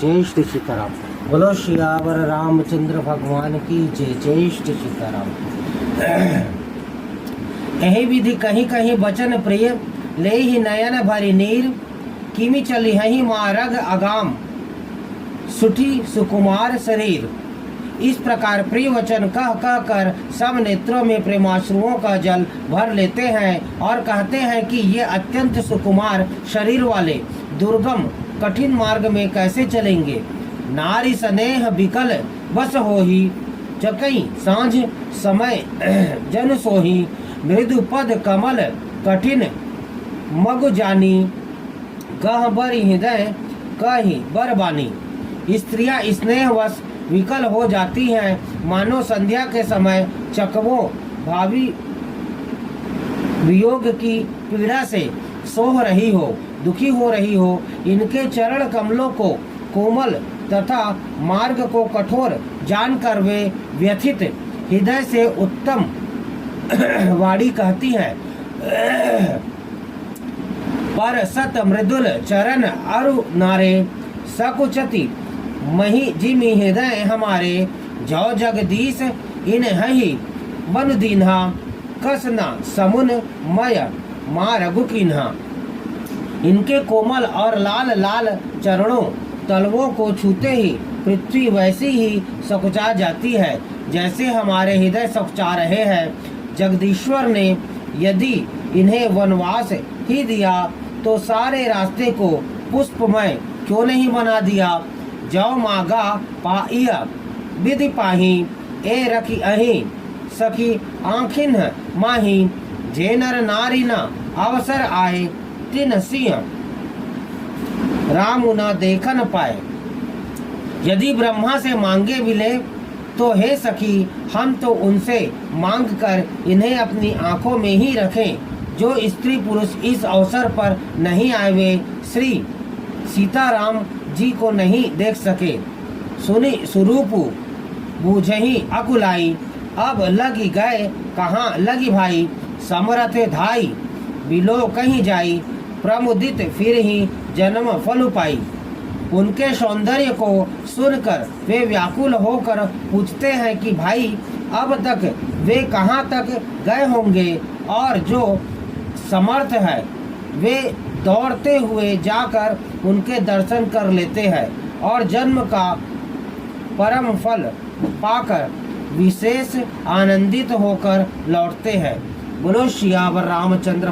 जय श्री सीताराम। बोलो श्यावर रामचंद्र भगवान की जय। जय श्री सीताराम। यही विधि कहीं कहीं बचन प्रिय ले ही नयन भरी नीर किमि चली हही मारग अगाम सुठी सुकुमार शरीर। इस प्रकार प्रिय वचन कह कह कर सब नेत्रों में प्रेमाश्रुओं का जल भर लेते हैं और कहते हैं कि ये अत्यंत सुकुमार शरीर वाले दुर्गम कठिन मार्ग में कैसे चलेंगे। नारी स्नेह विकल बस होही जकई सांझ समय जन सोही मृदु पद कमल कठिन मगु जानी कह बरी हृदय कही बरबानी। स्त्रियां स्नेहवश विकल हो जाती हैं, मानो संध्या के समय चकवों भावी वियोग की पीड़ा से सोह रही हो, दुखी हो रही हो। इनके चरण कमलों को कोमल तथा मार्ग को कठोर जानकर वे व्यथित हृदय से उत्तम वाणी कहती हैं। पर सत मृदुल चरण अरु नारे सकुचति मही जिमि हृदय हमारे। जौ जगदीश इन हही बन दीन्हा कसना समुन मय मारगु किन्हा। इनके कोमल और लाल लाल चरणों तलवों को छूते ही पृथ्वी वैसी ही सकुचा जाती है जैसे हमारे हृदय सकुचा रहे हैं। जगदीश्वर ने यदि इन्हें वनवास ही दिया तो सारे रास्ते को पुष्पमय क्यों नहीं बना दिया। जौ मागा पाइया विधि पाही ए रखी अही सखी आँखिन माही। जे नर नारी न अवसर आए तिन सिंह राम न देखन पाए। यदि ब्रह्मा से मांगे मिले तो हे सखी हम तो उनसे मांग कर इन्हें अपनी आंखों में ही रखें। जो स्त्री पुरुष इस अवसर पर नहीं आए वे श्री सीताराम जी को नहीं देख सके। सुनी स्वरूप बूझही अकुलाई अब लगी गए कहाँ लगी भाई। समरथ धाई बिलो कहीं जाई प्रमुदित फिर ही जन्म फल पाई। उनके सौंदर्य को सुनकर वे व्याकुल होकर पूछते हैं कि भाई अब तक वे कहाँ तक गए होंगे। और जो समर्थ है वे दौड़ते हुए जाकर उनके दर्शन कर लेते हैं और जन्म का परम फल पाकर विशेष आनंदित होकर लौटते हैं। बोलो सियावर रामचंद्र